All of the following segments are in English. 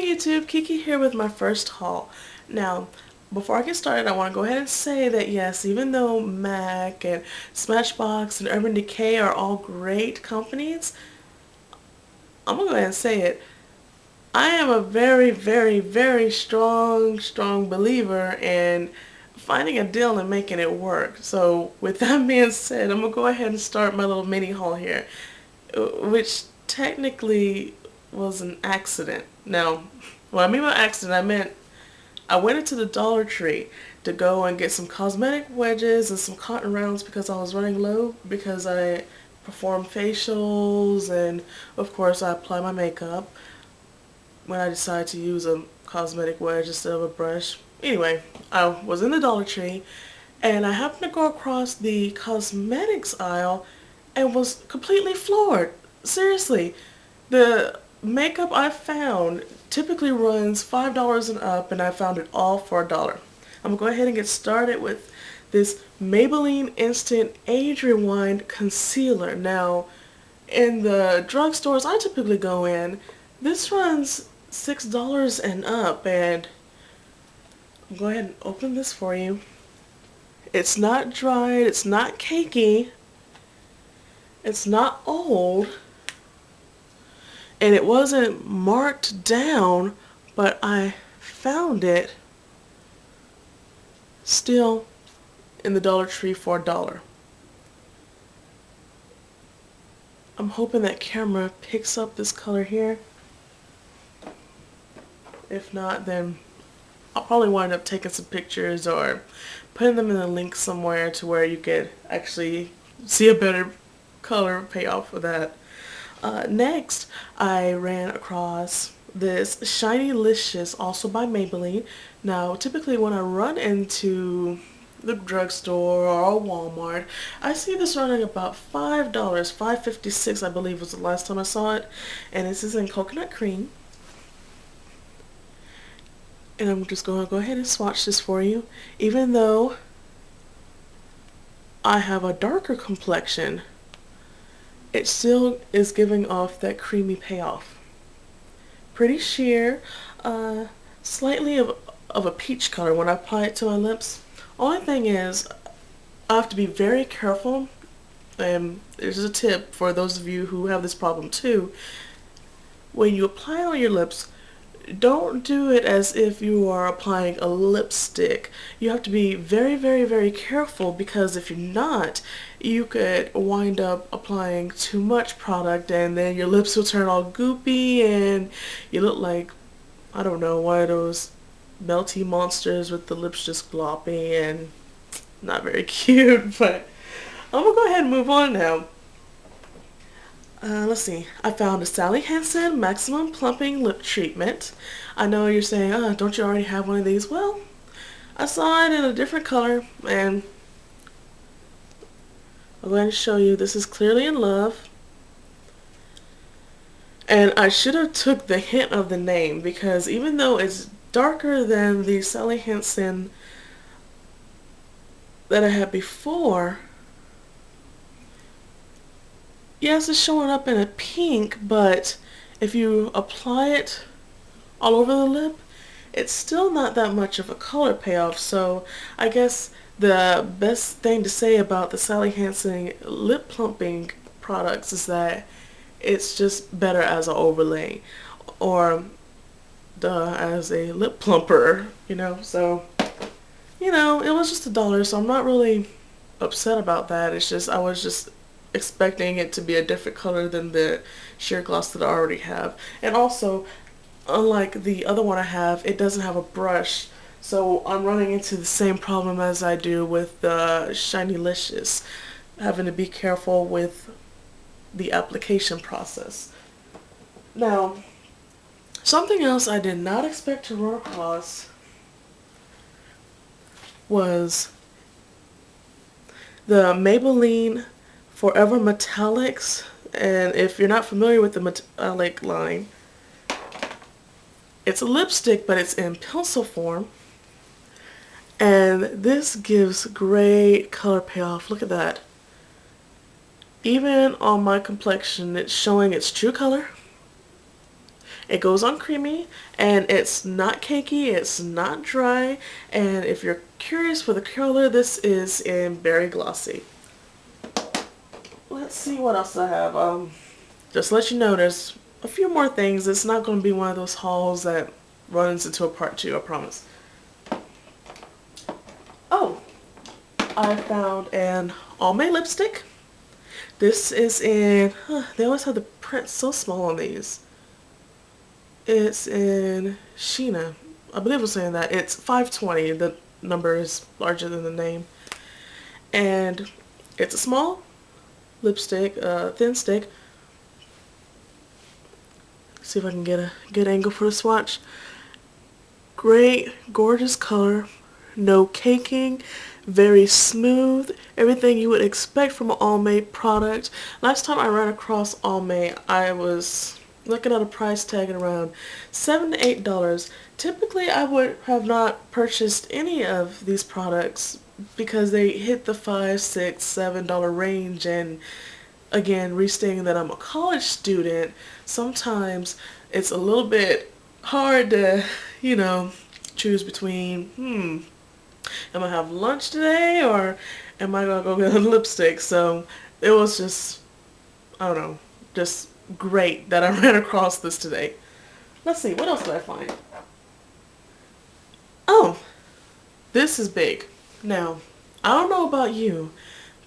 Hey YouTube, Kiki here with my first haul. Now, before I get started, I want to go ahead and say that yes, even though MAC and Smashbox and Urban Decay are all great companies, I'm going to go ahead and say it. I am a very, very, very strong believer in finding a deal and making it work. So with that being said, I'm going to go ahead and start my little mini haul here, which technically was an accident. Now, what I mean by accident, I meant I went into the Dollar Tree to go and get some cosmetic wedges and some cotton rounds because I was running low because I perform facials and of course I apply my makeup when I decide to use a cosmetic wedge instead of a brush. Anyway, I was in the Dollar Tree and I happened to go across the cosmetics aisle and was completely floored. Seriously, the makeup I found typically runs $5 and up, and I found it all for $1. I'm going to go ahead and get started with this Maybelline Instant Age Rewind Concealer. Now, in the drugstores I typically go in, this runs $6 and up, and I'll go ahead and open this for you. It's not dried, it's not cakey, it's not old, and it wasn't marked down, but I found it still in the Dollar Tree for $1. I'm hoping that camera picks up this color here. If not, then I'll probably wind up taking some pictures or putting them in a link somewhere to where you could actually see a better color payoff for that. Next, I ran across this Shinylicious, also by Maybelline. Now, typically when I run into the drugstore or Walmart, I see this running about $5, $5.56 I believe was the last time I saw it, and this is in coconut cream. And I'm just going to go ahead and swatch this for you. Even though I have a darker complexion, it still is giving off that creamy payoff. Pretty sheer, slightly of a peach color when I apply it to my lips. Only thing is, I have to be very careful, and there's a tip for those of you who have this problem too. When you apply it on your lips, don't do it as if you are applying a lipstick. You have to be very, very, very careful, because if you're not, you could wind up applying too much product and then your lips will turn all goopy and you look like, I don't know, one of those melty monsters with the lips just gloppy and not very cute. But I'm gonna go ahead and move on now. Let's see. I found a Sally Hansen Maximum Plumping Lip Treatment. I know you're saying, don't you already have one of these? Well, I saw it in a different color, and I'm going to show you. This is Clearly in Love. And I should have took the hint of the name, because even though it's darker than the Sally Hansen that I had before, yes, it's showing up in a pink, but if you apply it all over the lip, it's still not that much of a color payoff. So I guess the best thing to say about the Sally Hansen lip plumping products is that it's just better as an overlay, or as a lip plumper, you know. So, you know, it was just $1, so I'm not really upset about that. It's just I was just expecting it to be a different color than the sheer gloss that I already have. And also, unlike the other one I have, it doesn't have a brush, so I'm running into the same problem as I do with the Shinylicious, having to be careful with the application process. Now, something else I did not expect to run across was the Maybelline Forever Metallics. And if you're not familiar with the metallic line, it's a lipstick, but it's in pencil form, and this gives great color payoff. Look at that. Even on my complexion, it's showing its true color, It goes on creamy, and it's not cakey, it's not dry, and if you're curious for the color, this is in Berry Glossy. Let's see what else I have. Just to let you know, there's a few more things. It's not going to be one of those hauls that runs into a part 2, I promise. Oh, I found an Almay lipstick. This is in, they always have the print so small on these. It's in Sheena. I believe I'm saying that. It's 520. The number is larger than the name. And it's a small lipstick, thin stick. See if I can get a good angle for the swatch. Great, gorgeous color. No caking. Very smooth. Everything you would expect from an Almay product. Last time I ran across Almay, I was looking at a price tag at around $7 to $8. Typically, I would have not purchased any of these products because they hit the $5, $6, $7 range, and again, restating that I'm a college student, sometimes it's a little bit hard to, choose between, am I have lunch today or am I gonna go get a lipstick? So it was just, I don't know, just great that I ran across this today. Let's see, what else did I find? Oh, this is big. Now, I don't know about you,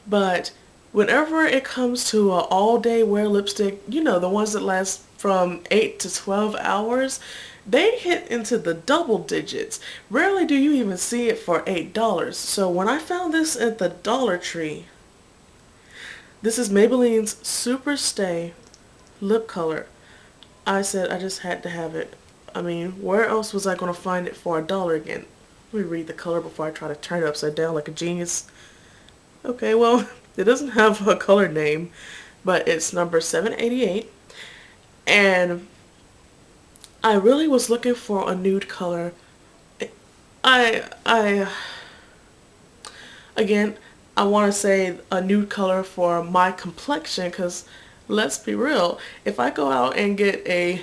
but whenever it comes to an all-day wear lipstick, the ones that last from 8 to 12 hours, they hit into the double digits. Rarely do you even see it for $8. So when I found this at the Dollar Tree, this is Maybelline's Super Stay lip color. I said I just had to have it. I mean, where else was I going to find it for $1 again? Let me read the color before I try to turn it upside down like a genius. Okay, well, it doesn't have a color name, but it's number 788. And I really was looking for a nude color. Again, I want to say a nude color for my complexion, because let's be real, if I go out and get a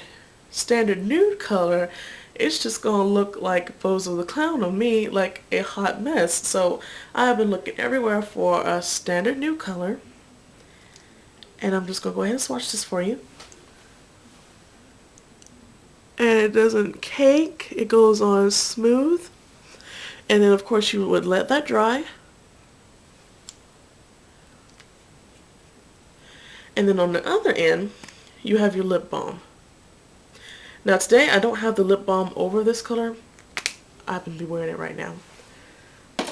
standard nude color, it's just gonna look like Bozo the Clown on me, like a hot mess. So I have been looking everywhere for a standard nude color, and I'm just gonna go ahead and swatch this for you. And it doesn't cake, it goes on smooth, and then of course you would let that dry. And then on the other end, you have your lip balm. Now today I don't have the lip balm over this color. I happen to be wearing it right now.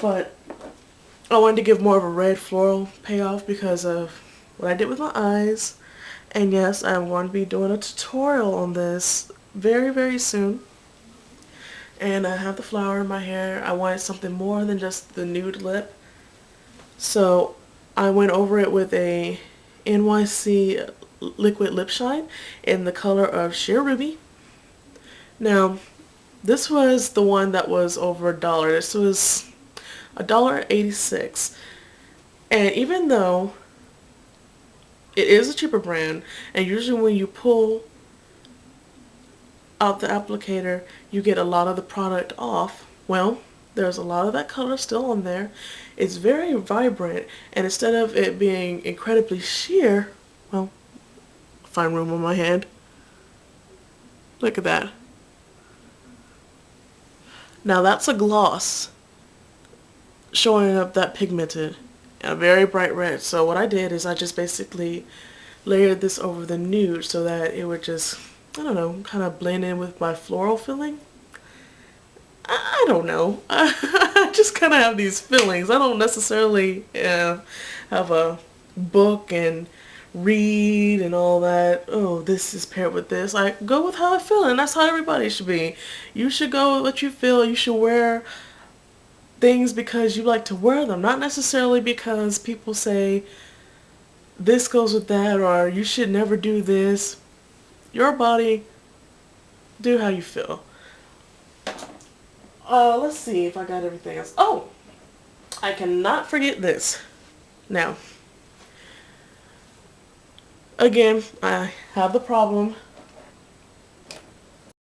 But I wanted to give more of a red floral payoff because of what I did with my eyes. And yes, I'm going to be doing a tutorial on this very, very soon. And I have the flower in my hair. I wanted something more than just the nude lip. So I went over it with a NYC liquid lip shine in the color of Sheer Ruby. Now, this was the one that was over $1. This was $1.86. And even though it is a cheaper brand, and usually when you pull out the applicator, you get a lot of the product off, well, there's a lot of that color still on there. It's very vibrant, and instead of it being incredibly sheer, well, fine room on my hand. Look at that. Now that's a gloss showing up that pigmented and a very bright red. So what I did is I just basically layered this over the nude so that it would just, I don't know, kind of blend in with my floral feeling. I don't know. I just kind of have these feelings. I don't necessarily have a book and read and all that. Oh, this is paired with this. I go with how I feel, and that's how everybody should be. You should go with what you feel. You should wear things because you like to wear them, not necessarily because people say this goes with that or you should never do this. Your body, do how you feel. Let's see if I got everything else. Oh, I cannot forget this. Now, again, I have the problem